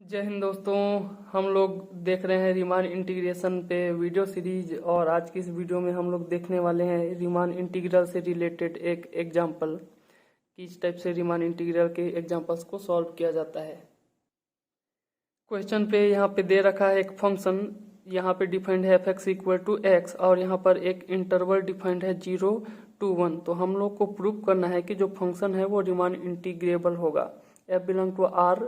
जय हिंद दोस्तों। हम लोग देख रहे हैं रीमान इंटीग्रेशन पे वीडियो सीरीज, और आज की इस वीडियो में हम लोग देखने वाले हैं रीमान इंटीग्रल से रिलेटेड एक एग्जाम्पल, किस टाइप से रीमान इंटीग्रल के एग्जाम्पल्स को सॉल्व किया जाता है। क्वेश्चन पे यहाँ पे दे रखा है एक फंक्शन, यहाँ पे डिफाइंड है f x equal to x, और यहाँ पर एक इंटरवल डिफाइंड है 0 to 1। तो हम लोग को प्रूव करना है कि जो फंक्शन है वो रीमान इंटीग्रेबल होगा। F belong to R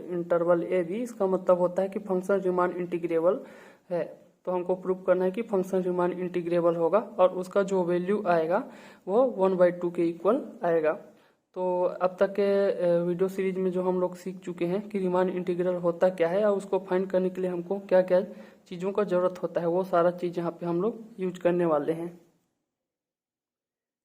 interval A भी, इसका मतलब होता है कि फंक्शन रीमान इंटीग्रेबल है। तो हमको प्रूव करना है कि फंक्शन रीमान इंटीग्रेबल होगा और उसका जो वैल्यू आएगा वो 1/2 के इक्वल आएगा। तो अब तक के वीडियो सीरीज में जो हम लोग सीख चुके हैं कि रीमान इंटीग्रल होता क्या है और उसको फाइंड करने के लिए हमको क्या क्या चीज़ों का ज़रूरत होता है, वो सारा चीज़ यहाँ पे हम लोग यूज करने वाले हैं।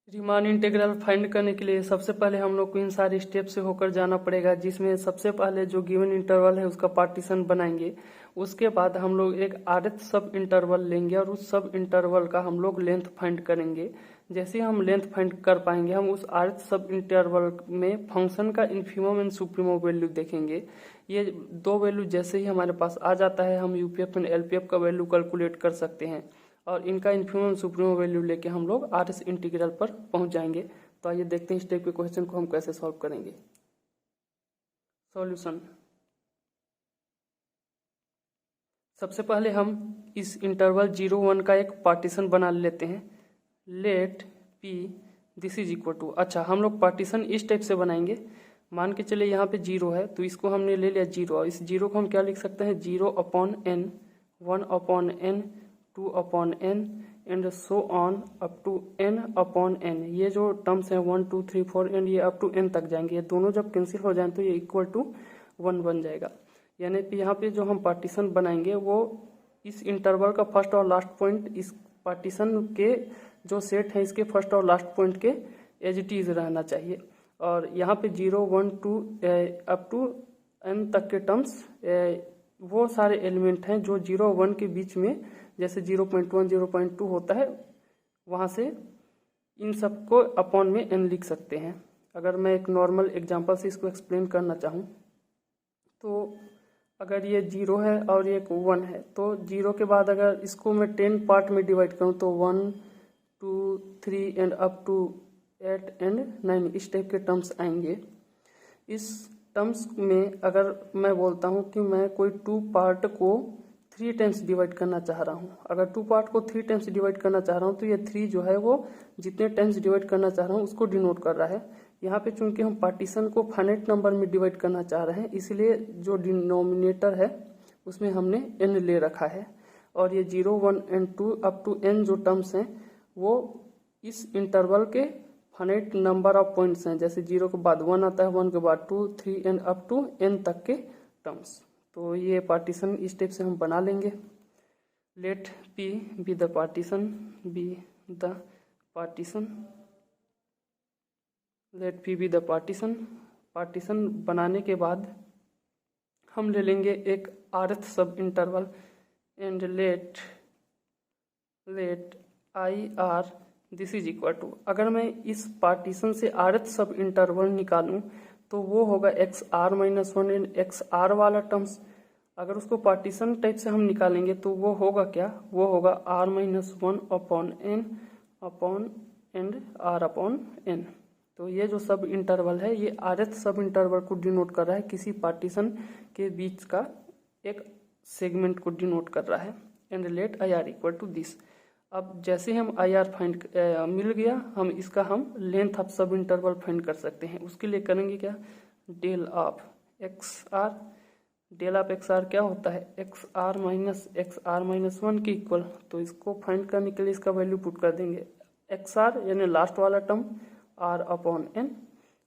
रीमान इंटीग्रल फाइंड करने के लिए सबसे पहले हम लोग को इन सारे स्टेप से होकर जाना पड़ेगा, जिसमें सबसे पहले जो गिवन इंटरवल है उसका पार्टीशन बनाएंगे। उसके बाद हम लोग एक आरएथ सब इंटरवल लेंगे और उस सब इंटरवल का हम लोग लेंथ फाइंड करेंगे। जैसे ही हम लेंथ फाइंड कर पाएंगे, हम उस आरएथ सब इंटरवल में फंक्शन का इन्फिमम एंड सुप्रीमम वैल्यू देखेंगे। ये दो वैल्यू जैसे ही हमारे पास आ जाता है, हम यूपीएफ एंड एलपीएफ का वैल्यू कैलकुलेट कर सकते हैं और इनका इन्फिमम सुप्रीमम वैल्यू लेके हम लोग आरएस इंटीग्रल पर पहुंच जाएंगे। तो आइए देखते हैं इस टाइप के क्वेश्चन को हम कैसे सॉल्व करेंगे। सॉल्यूशन, सबसे पहले हम इस इंटरवल 0-1 का एक पार्टीशन बना लेते हैं। Let P this is equal to, अच्छा हम लोग पार्टीशन इस टाइप से बनाएंगे। मान के चले यहाँ पे 0 है तो इसको हमने ले लिया 0, और इस 0 को हम क्या लिख सकते हैं 0/n, 1/n, 2/n and so on up to n/n। ये जो टर्म्स हैं 1 2 3 4 एंड ये अप टू n तक जाएंगे। ये दोनों जब कैंसिल हो जाए तो ये इक्वल टू 1 बन जाएगा। यानी कि यहाँ पे जो हम पार्टीशन बनाएंगे वो इस इंटरवल का फर्स्ट और लास्ट पॉइंट इस पार्टीशन के जो सेट है इसके फर्स्ट और लास्ट पॉइंट के एज इट इज रहना चाहिए। और यहाँ पे 0 1 2 अप टू n तक के टर्म्स वो सारे एलिमेंट हैं जो 0 1 के बीच में, जैसे 0.1 0.2 होता है, वहाँ से इन सबको अपॉन में n लिख सकते हैं। अगर मैं एक नॉर्मल एग्जांपल से इसको एक्सप्लेन करना चाहूँ तो अगर ये 0 है और ये 1 है तो 0 के बाद अगर इसको मैं 10 पार्ट में डिवाइड करूँ तो 1 2 3 एंड अप टू 8 एंड 9 इस टाइप के टर्म्स आएंगे। इस टर्म्स में अगर मैं बोलता हूँ कि मैं कोई 2 पार्ट को 3 टाइम्स डिवाइड करना चाह रहा हूँ, अगर 2 पार्ट को 3 टाइम्स डिवाइड करना चाह रहा हूँ तो ये 3 जो है वो जितने टाइम्स डिवाइड करना चाह रहा हूँ उसको डिनोट कर रहा है। यहाँ पे चूंकि हम पार्टीशन को फाइनाइट नंबर में डिवाइड करना चाह रहे हैं, इसलिए जो डिनोमिनेटर है उसमें हमने n ले रखा है। और ये 0 1 एंड 2 अप टू n जो टर्म्स हैं वो इस इंटरवल के फाइनाइट नंबर ऑफ पॉइंट्स हैं। जैसे 0 के बाद 1 आता है, 1 के बाद 2 3 एंड अप टू n तक के टर्म्स। तो ये पार्टीशन इस टाइप से हम बना लेंगे। Let P be the partition, let P be the partition. Partition बनाने के बाद हम ले लेंगे एक rth subinterval and let I R this is equal to, अगर मैं इस पार्टीशन से आरएथ सब इंटरवल निकालूं तो वो होगा XR-1 एंड XR वाला टर्म्स। अगर उसको पार्टीशन टाइप से हम निकालेंगे तो वो होगा क्या, वो होगा R-1/n एंड R/n। तो ये जो सब इंटरवल है ये आरएथ सब इंटरवल को डिनोट कर रहा है, किसी पार्टीशन के बीच का एक सेगमेंट को डिनोट कर रहा है। And let I r equal to this. अब जैसे हम आई आर फाइंड मिल गया, हम इसका हम length of subinterval find कर सकते हैं। उसके लिए करेंगे क्या, del of x r. Del of x r क्या होता है, XR-1 के इक्वल। तो इसको फाइंड करने के लिए इसका वैल्यू पुट कर देंगे XR यानी लास्ट वाला टर्म R/n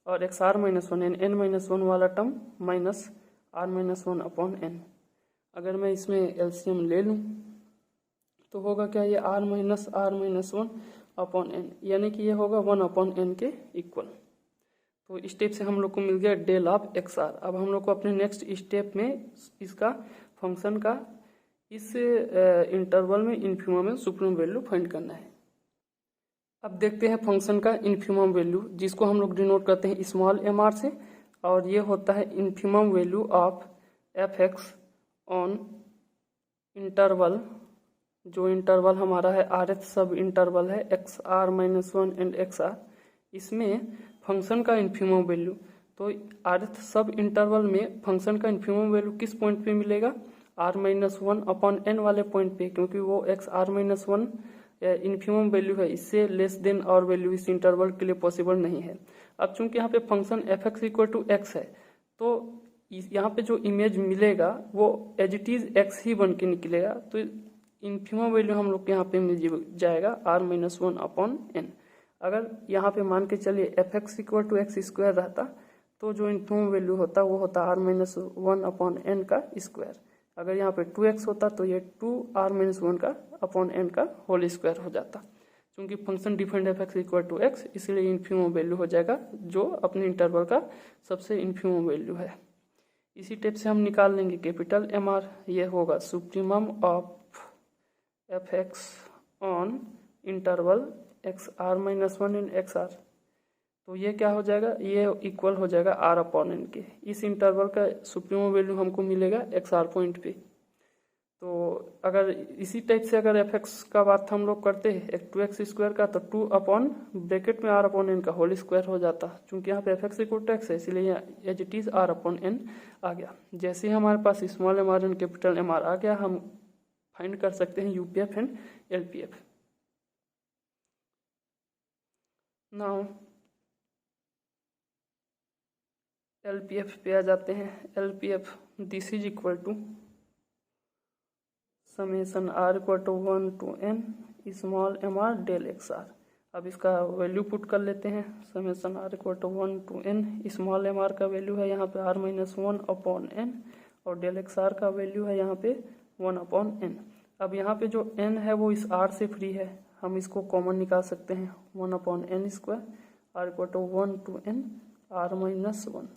और XR-1 यानी n-1 वाला टर्म माइनस R-1/n। अगर मैं इसमें एलसीएम ले लूँ तो होगा क्या, ये R-1/n यानी कि ये होगा 1/n के इक्वल। तो इस स्टेप से हम लोग को मिल गया डेल ऑफ XR। अब हम लोग को अपने नेक्स्ट स्टेप में इसका फंक्शन का इस इंटरवल में infimum and supremum value find करना है। अब देखते हैं फंक्शन का इन्फिमम वैल्यू, जिसको हम लोग डिनोट करते हैं स्मॉल mr से, और ये होता है infimum value of f x on interval, जो इंटरवल हमारा है rth सब इंटरवल है x r minus one and x r, इसमें फंक्शन का इन्फिमम वैल्यू, तो rth सब इंटरवल में फंक्शन का इन्फिमम वैल्यू किस पॉइंट पे मिलेगा, r minus one upon n वाले पॉइंट पे, क्योंकि वो x r minus one infimum value है, इससे लेस देन और वैल्यू इस इंटरवल के लिए पॉसिबल नहीं है। अब चूंकि यहाँ पे function f x equal to x है, तो यहाँ पे जो इमेज मिलेगा वो एज इट इज एक्स ही बन के निकलेगा, तो इन्फिमम वैल्यू हम लोग के यहाँ पे मिल जाएगा r minus one upon n. अगर यहाँ पे मान के चलिए f x equal to x square रहता, तो जो इन्फिमम वैल्यू होता वो होता r minus one upon N का स्क्वायर। अगर यहाँ पे 2x होता तो ये 2r माइनस वन का अपॉन एन का होल स्क्वायर हो जाता। क्योंकि function defined f x equal to x, इसलिए इन्फिमम वैल्यू हो जाएगा जो अपने इंटरवल का सबसे इन्फिमम वैल्यू है। इसी टाइप से हम निकाल लेंगे कैपिटल एम आर, ये होगा supremum of f x on interval x r minus one and x r, तो ये क्या हो जाएगा, ये इक्वल हो जाएगा आर अपॉन एन के। इस इंटरवल का सुप्रीमम वैल्यू हमको मिलेगा एक्स आर पॉइंट पे। तो अगर इसी टाइप से अगर एफ एक्स का बात हम लोग करते हैं एक 2x स्क्वायर का, तो 2 अपॉन ब्रैकेट में आर अपॉन एन का होल स्क्वायर हो जाता, क्योंकि यहाँ पे F x equal to x है, इसलिए यहाँ as it is R upon N आ गया। जैसे ही हमारे पास small M R and capital M R आ गया, हम फाइंड कर सकते हैं UPF and LPF. Now LPF पे आ जाते हैं। LPF this is equal to summation are equal to 1 to n small M r del x r. अब इसका वैल्यू पुट कर लेते हैं। Summation are equal to 1 to n small M r का वैल्यू है यहाँ पे r minus one upon n, और डेल एक्स आर का वैल्यू है यहाँ पे 1 अपॉन एन। अब यहाँ पे जो n है वो इस r से फ्री है, हम इसको कॉमन निकाल सकते हैं 1 upon n square, r equal to 1 to n r minus one.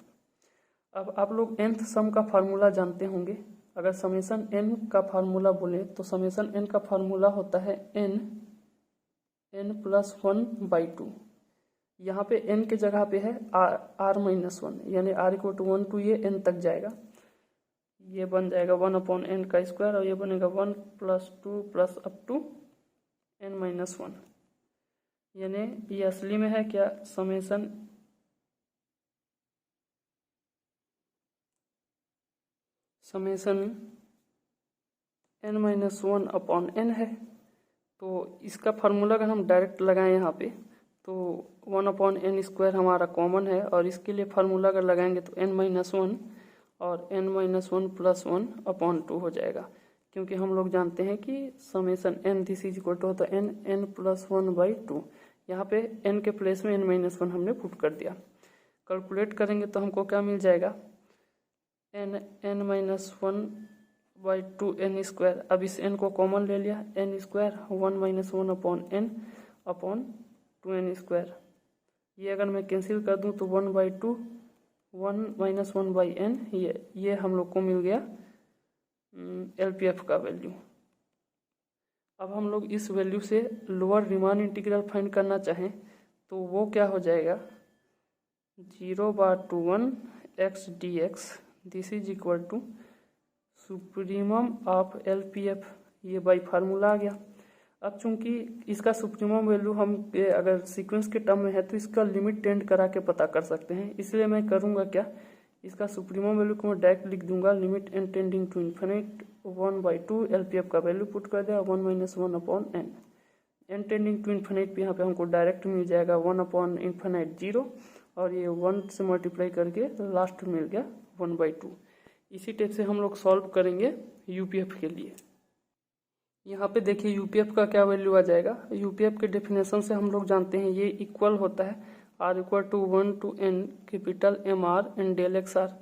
अब आप लोग nth सम का फार्मूला जानते होंगे। अगर समेसन n का फार्मूला बोले तो समेसन n का फार्मूला होता है n plus one by two. यहाँ पे n के जगह पे है r माइनस वन, यानी r इक्वल टू 1 to ये n तक जाएगा, ये बन जाएगा 1 अपॉन n का स्क्वायर, और ये बनेगा 1 plus 2 plus up to n minus one. यानी ये असली में है क्या, summation n minus one upon n है। तो इसका फार्मूला अगर हम डायरेक्ट लगाएं यहाँ पे, तो 1 अपॉन एन स्क्वायर हमारा कॉमन है, और इसके लिए फार्मूला अगर लगाएंगे तो n माइनस वन और n minus one plus one upon two हो जाएगा, क्योंकि हम लोग जानते हैं कि summation n this is equal to होता है n plus one by two. यहाँ पे n के प्लेस में n माइनस वन हमने पुट कर दिया। कैलकुलेट करेंगे तो हमको क्या मिल जाएगा, n minus one by two n square. अब इस n को कॉमन ले लिया, n square 1 minus one upon n upon 2n square. ये अगर मैं कैंसिल कर दूं तो 1 by two 1 minus one by n, ये हम लोग को मिल गया एलपीएफ का वैल्यू। अब हम लोग इस वैल्यू से लोअर रीमान इंटीग्रल फाइंड करना चाहें तो वो क्या हो जाएगा, 0/1 x dx this is equal to supremum of LPF, ये बाई फार्मूला आ गया। अब चूंकि इसका सुप्रीमम वैल्यू हम अगर सीक्वेंस के टर्म में है तो इसका लिमिट टेंड करा के पता कर सकते हैं, इसलिए मैं करूँगा क्या, इसका सुप्रीमम वैल्यू को मैं डायरेक्ट लिख दूंगा, limit n tending to infinite 1/2 LPF का वैल्यू पुट कर दिया 1 minus one upon n. N tending to infinite पे यहाँ पे हमको डायरेक्ट मिल जाएगा 1 अपॉन इन्फिनिट 0, और ये 1 से मल्टीप्लाई करके लास्ट मिल गया 1/2। इसी टाइप से हम लोग सॉल्व करेंगे यूपीएफ के लिए। यहाँ पे देखिए यूपीएफ का क्या वैल्यू आ जाएगा। यूपीएफ के डेफिनेशन से हम लोग जानते हैं ये इक्वल होता है r equal to 1 to n capital M R and del x r.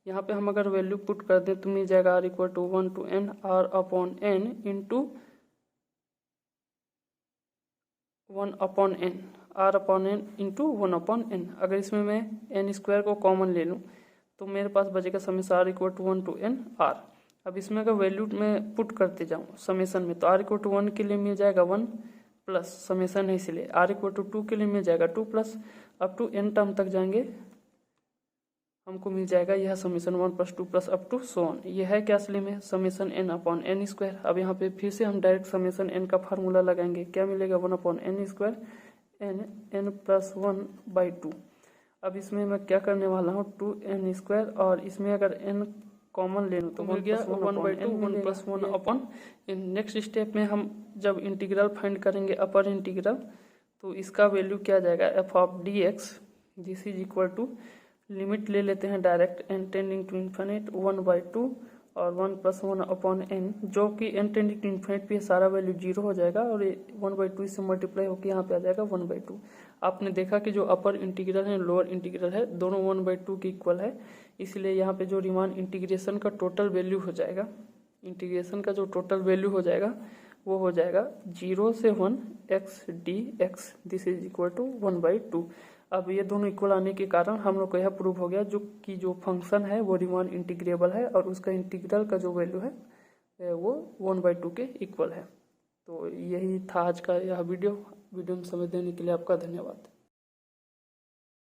यहाँ पे हम अगर वैल्यू पुट कर दें तो मिल जाएगा r equal to 1 to n r upon n into 1 upon n, r upon n into 1 upon n. अगर इसमें मैं एन स्क्वायर को कॉमन ले लूँ तो मेरे पास बचेगा summation are equal to 1 to n r. अब इसमें अगर वैल्यू में पुट करते जाऊँ समेसन में, तो आर इक्वल टू 1 के लिए मिल जाएगा 1 प्लस समेसन है इसलिए आर इक्वल टू 2 के लिए मिल जाएगा 2 plus up to n term तक जाएंगे हमको मिल जाएगा यह summation 1 + 2 + up to so on. यह है क्या असली में समीशन n/n²। अब यहाँ पे फिर से हम डायरेक्ट समीशन n का फार्मूला लगाएंगे। क्या मिलेगा 1/n² n+1/2। अब इसमें मैं क्या करने वाला हूँ 2n² और इसमें अगर n कॉमन ले लूँ तो मिल गया 1/2 1+1/n। नेक्स्ट स्टेप में हम जब इंटीग्रल फाइंड करेंगे अपर इंटीग्रल, तो इसका वैल्यू क्या जाएगा f(dx). This is equal to limit ले लेते हैं direct n tending to infinite 1/2 और 1+1/n, जो कि n टेंडिंग टू इन्फिनिट पे सारा वैल्यू 0 हो जाएगा और ये 1/2 से मल्टीप्लाई होकर यहाँ पे आ जाएगा 1/2। आपने देखा कि जो अपर इंटीग्रल है लोअर इंटीग्रल है दोनों 1/2 के इक्वल है, इसलिए यहाँ पे जो रिमान इंटीग्रेशन का टोटल वैल्यू हो जाएगा, इंटीग्रेशन का जो टोटल वैल्यू हो जाएगा वो हो जाएगा 0 से 1 x dx। This is equal to 1/2। अब ये दोनों इक्वल आने के कारण हम लोग को यह प्रूव हो गया जो फंक्शन है वो रिमान इंटीग्रेबल है और उसका इंटीग्रल का जो वैल्यू है वो 1/2 के इक्वल है। तो यही था आज का यह वीडियो में समय देने के लिए आपका धन्यवाद।